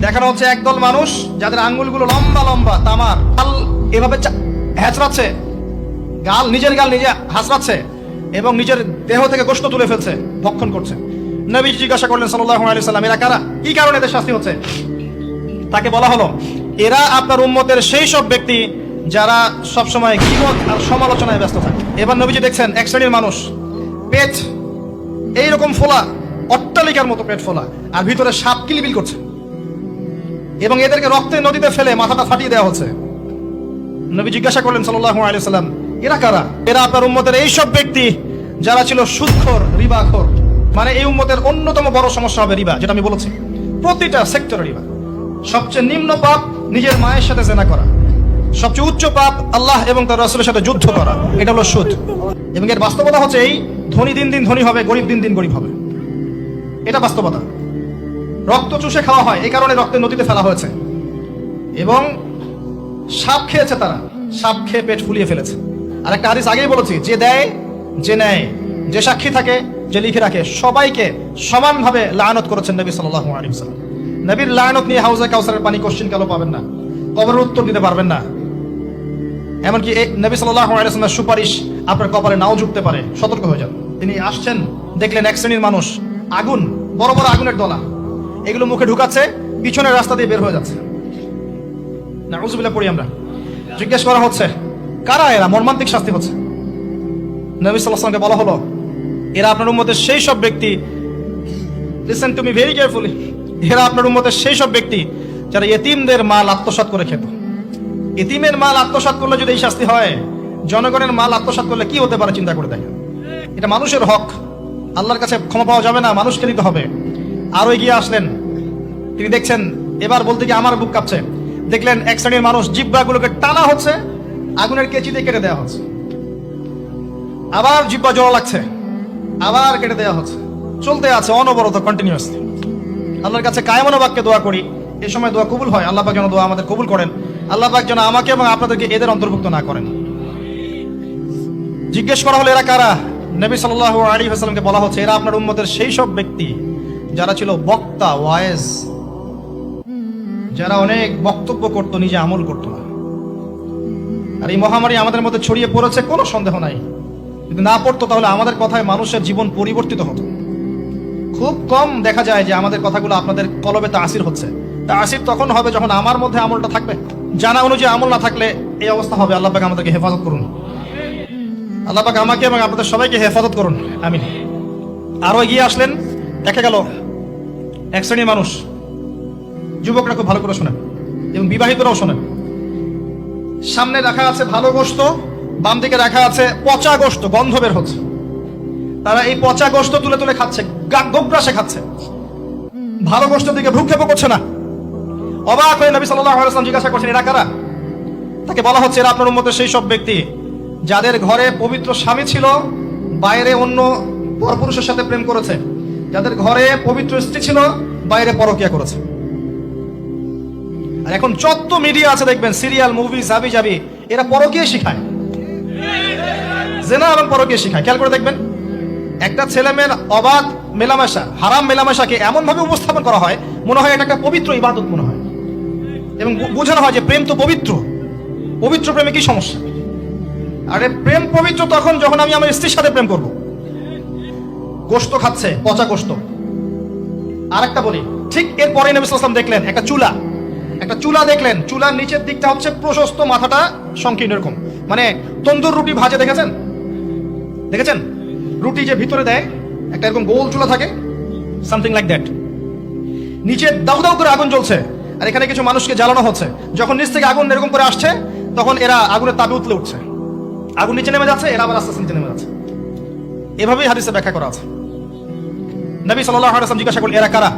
দেখানো হচ্ছে একদল মানুষ যাদের আঙ্গুলগুলো লম্বা লম্বা তামার, গাল এভাবে হ্যাঁচড়াচ্ছে, নিজের গাল নিজে হাসড়াচ্ছে এবং নিজের দেহ থেকে গোশত তুলে ফেলছে, ভক্ষণ করছে। নবী জিজ্ঞাসা করলেন সাল্লাল্লাহু আলাইহি ওয়াসাল্লাম, এরা কারা? কি কারণে এদের শাস্তি হচ্ছে? তাকে বলা হলো, এরা আপনার উম্মতের সেই সব ব্যক্তি যারা সবসময় গীবত আর সমালোচনায় ব্যস্ত থাকে। এবার নবীজি দেখছেন এক শ্রেণীর মানুষ, পেট এইরকম ফোলা, অট্টালিকার মতো পেট ফোলা, আর ভিতরে সাপ কিলবিল করছে এবং এদেরকে রক্তের নদীতে ফেলে মাথাটা ফাটিয়ে দেওয়া হচ্ছে। নবী জিজ্ঞাসা করলেন সাল্লাল্লাহু আলাইহি ওয়াসাল্লাম, এরা কারা? এরা আপনার উম্মতের এই সব ব্যক্তি যারা ছিল সুদখোর, রিবাখোর। মানে এই উম্মতের অন্যতম বড় সমস্যা হবে রিবা, যেটা আমি বলেছি, প্রতিটা সেক্টরে রিবা। সবচেয়ে নিম্ন পাপ নিজের মায়ের সাথে জেনা করা, সবচেয়ে উচ্চ পাপ আল্লাহ এবং তার রাসূলের সাথে যুদ্ধ করা, এটা হলো সুদ। এবং এর বাস্তবতা হচ্ছে এই, ধনী দিন দিন ধনী হবে, গরিব দিন দিন গরিব হবে, এটা বাস্তবতা। রক্ত চুষে খাওয়া হয়, এই কারণে রক্তের নদীতে ফেলা হয়েছে। এবং সাপ খেয়েছে তারা, সাপ খেয়ে পেট ফুলিয়ে ফেলেছে। আর একটা হাদিস আগেই বলেছি, যে দেয়, যে নেয়, যে সাক্ষী থাকে, যে লিখে রাখে, সবাইকে সমানভাবে লানত করেছেন নবী সাল্লাল্লাহু আলাইহি ওয়াসাল্লাম। নবীর লানত নিয়ে হাউজে কাউসারের পানি কোশ্চিন কালো পাবেন না, কবরের উত্তর দিতে পারবেন না। এমনকি নবী সাল্লাল্লাহু আলাইহি ওয়াসাল্লামের সুপারিশ আপনার কপালে নাও জুটতে পারে, সতর্ক হয়ে যান। তিনি আসছেন, দেখলেন এক শ্রেণীর মানুষ আগুন, বড় বড় আগুনের দলা, এগুলো মুখে ঢুকাচ্ছে, পিছনের রাস্তা দিয়ে বের হয়ে যাচ্ছে। নাউযুবিল্লাহ পড়ি আমরা। জিজ্ঞেস করা হচ্ছে, কারা এরা? মর্মান্তিক শাস্তি হচ্ছে। নবী সাল্লাল্লাহু আলাইহি ওয়াসাল্লামকে বলা হলো, এরা আপনার উম্মতের সেই সব ব্যক্তি, listen to me very carefully, এরা আপনার উম্মতের সেই সব ব্যক্তি যারা ইতিমদের মাল আত্মসাৎ করে খেত। ইতিমের মাল আত্মসাৎ করলে যদি এই শাস্তি হয়, জনগণের মাল আত্মসাৎ করলে কি হতে পারে চিন্তা করে দেখেন। এটা মানুষের হক, আল্লাহর কাছে ক্ষমা পাওয়া যাবে না, মানুষকে দিতে হবে। আরো এগিয়ে আসলেন, তিনি দেখছেন, এবার বলতে গিয়ে আমার বুক কাঁপছে। দেখলেন এক শ্রেণীর মানুষ, জিহ্বাগুলোকে টানা হচ্ছে, আগুনের কেচি দিয়ে কেটে দেওয়া হচ্ছে, আবার জিহ্বা জোড়া লাগছে, আবার কেটে দেওয়া হচ্ছে, চলতে আছে অনবরত, কন্টিনিউয়াসলি। আল্লাহর কাছে কায়মনো বাক্যে দোয়া করি, এই সময় দোয়া কবুল হয়। আল্লাহ পাক যেন দোয়া আমাদের কবুল করেন, আল্লাহ পাক যেন আমাকে এবং আপনাদেরকে এদের অন্তর্ভুক্ত না করেন। জিজ্ঞেস করা হলো, এরা কারা? নবী সাল্লাল্লাহু আলাইহি ওয়াসাল্লামকে বলা হচ্ছে, এরা আপনার উম্মতের সেই সব ব্যক্তি যারা ছিল বক্তা, ওয়াইজ, যারা অনেক বক্তব্য করত, নিজে আমল করত না। আর এই মহামারী আমাদের মধ্যে ছড়িয়ে পড়েছে, কোনো সন্দেহ নাই। যদি না পড়তো তাহলে আমাদের কথায় মানুষের জীবন পরিবর্তিত হতো। খুব কম দেখা যায় যে আমাদের কথাগুলো আপনাদের কলবে তাসির হচ্ছে। তাসির তখন হবে যখন আমার মধ্যে আমলটা থাকবে। জানা অনুযায়ী আমল না থাকলে এই অবস্থা হবে। আল্লাহ পাক আমাদেরকে হেফাজত করুন, আল্লাহ পাক আমাকে এবং আপনাদের সবাইকে হেফাজত করুন, আমিন। আরো এগিয়ে আসলেন, দেখা গেল এক শ্রেণীর মানুষ, যুবকরা খুব ভালো করে শোনেন এবং বিবাহিতরাও শোনেন, সামনে রাখা আছে ভালো গোশত, বাম দিকে রাখা আছে পচা গোশত, গন্ধ বের হচ্ছে। তারা এই পচা গোশত তুলে তুলে খাচ্ছে, গোগ্রাসে খাচ্ছে, ভালো গোশতের দিকে ভ্রুক্ষেপও করছে না। অবাক হয়ে নবী সাল্লাল্লাহু আলাইহি ওয়াসাল্লাম জিজ্ঞাসা করছেন, এরা কারা? তাকে বলা হচ্ছে, এরা আপনার উম্মতের সেই সব ব্যক্তি যাদের ঘরে পবিত্র স্বামী ছিল, বাইরে অন্য পরপুরুষের সাথে প্রেম করেছে, যাদের ঘরে পবিত্র স্ত্রী ছিল, বাইরে পরকিয়া করেছে। আর এখন যত মিডিয়া আছে দেখবেন, সিরিয়াল, মুভি, জাবি জাবি, এরা পরকিয়া শিখায়, জেনা এবং পরকিয়া শিখায়। খেয়াল করে দেখবেন, একটা ছেলে মেয়ের অবাধ মেলামেশা, হারাম মেলামেশাকে এমন ভাবে উপস্থাপন করা হয়, মনে হয় এটা একটা পবিত্র ইবাদত মনে হয়, এবং বোঝানো হয় যে প্রেম তো পবিত্র, পবিত্র প্রেমে কি সমস্যা? আরে প্রেম পবিত্র তখন যখন আমি আমার স্ত্রীর সাথে প্রেম করব। গোশত খাচ্ছে, পচা গোশত। আর একটা বলি, ঠিক এরপরে নবী সাল্লাল্লাহু আলাইহি ওয়াসাল্লাম দেখলেন একটা চুলা দেখলেন, চুলার নিচের দিকটা হচ্ছে প্রশস্ত, মাথাটা সংকীর্ণ এরকম, মানে তন্দুর রুটি ভাজে, দেখেছেন রুটি যে ভিতরে দেয় একটা এরকম গোল চুলা থাকে, সামথিং লাইক দ্যাট। নিচে দাউ দাউ করে আগুন জ্বলছে, আর এখানে কিছু মানুষকে জ্বালানো হচ্ছে। যখন নিচ থেকে আগুন এরকম করে আসছে, তখন এরা আগুনের তাপে উতলে উঠছে, আগুন নিচে নেমে যাচ্ছে, এরা আবার আস্তে আস্তে নিচে নেমে যাচ্ছে। এভাবেই হাদিসে ব্যাখ্যা করা আছে। নবী সাল্লাল্লাহু আলাইহি ওয়াসাল্লাম জিজ্ঞাসা করলেন, এরা কারা?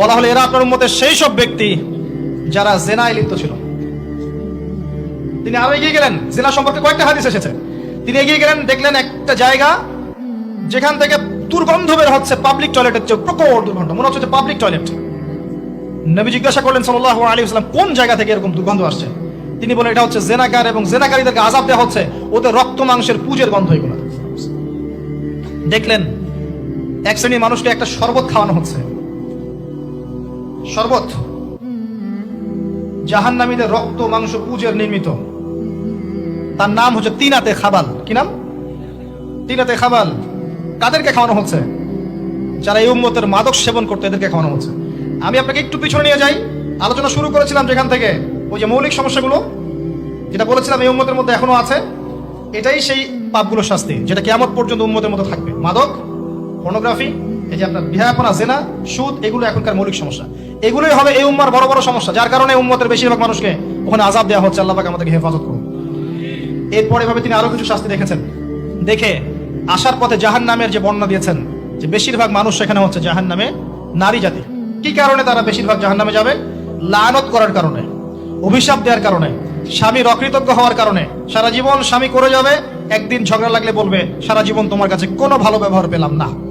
বলা হলো, এরা আপনার উম্মতের সেই সব ব্যক্তি যারা জেনায় লিপ্ত ছিল। তিনি আরো এগিয়ে গেলেন, জেনা সম্পর্কে কয়েকটা হাদিস এসেছে। তিনি এগিয়ে গেলেন, দেখলেন একটা জায়গা যেখান থেকে দুর্গন্ধ বের হচ্ছে, পাবলিক টয়লেটের চেয়ে প্রকট দুর্গন্ধ, মনে হচ্ছে পাবলিক টয়লেট। নবী জিজ্ঞাসা করলেন সাল্লাল্লাহু আলাইহি ওয়াসাল্লাম, কোন জায়গা থেকে এরকম দুর্গন্ধ আসছে? তিনি বলেন, এটা হচ্ছে জেনাকার, এবং জেনাকারীদেরকে আযাব দেওয়া হচ্ছে, ওদের রক্ত মাংসের পুজের গন্ধ এগুলো। দেখলেন এক শ্রেণীর মানুষকে একটা শরবত খাওয়ানো হচ্ছে, শরবত জাহান্নামীদের রক্ত মাংস পুজের নির্মিত। তার নাম হচ্ছে তিনাতে খাবাল। কি নাম? তিনাতে খাবাল। কাদেরকে খাওয়ানো হচ্ছে? যারা এই উম্মতের মাদক সেবন করতে, এদেরকে খাওয়ানো হচ্ছে। আমি আপনাকে একটু পিছনে নিয়ে যাই। আলোচনা শুরু করেছিলাম যেখান থেকে, ওই যে মৌলিক সমস্যাগুলো যেটা বলেছিলাম এই উম্মতের মধ্যে এখনো আছে, এটাই সেই পাপগুলোর শাস্তি যেটা কিয়ামত পর্যন্ত উম্মতের মধ্যে থাকবে। মাদক, পর্নোগ্রাফি, এই যে আপনার বিহায়াপনা, জেনা, সুদ, এগুলো এখনকার মৌলিক সমস্যা। এগুলোই হবে এই উম্মার বড় বড় সমস্যা, যার কারণে উম্মতের বেশিরভাগ মানুষকে ওখানে আযাব দেওয়া হচ্ছে। আল্লাহ পাক আমাদেরকে হেফাজত করুন। এরপরে এভাবে তিনি আরো কিছু শাস্তি দেখেছেন, দেখে আসার পথে জাহান্নামের যে বর্ণনা দিয়েছেন যে বেশিরভাগ মানুষ সেখানে হচ্ছে জাহান্নামে নারী জাতি। কি কারণে তারা বেশিরভাগ জাহান্নামে যাবে? লানত করার কারণে, অভিশাপ দেওয়ার কারণে, স্বামীর অকৃতজ্ঞ হওয়ার কারণে। সারা জীবন স্বামী করে যাবে, একদিন ঝগড়া লাগলে বলবে সারা জীবন তোমার কাছে কোনো ভালো ব্যবহার পেলাম না।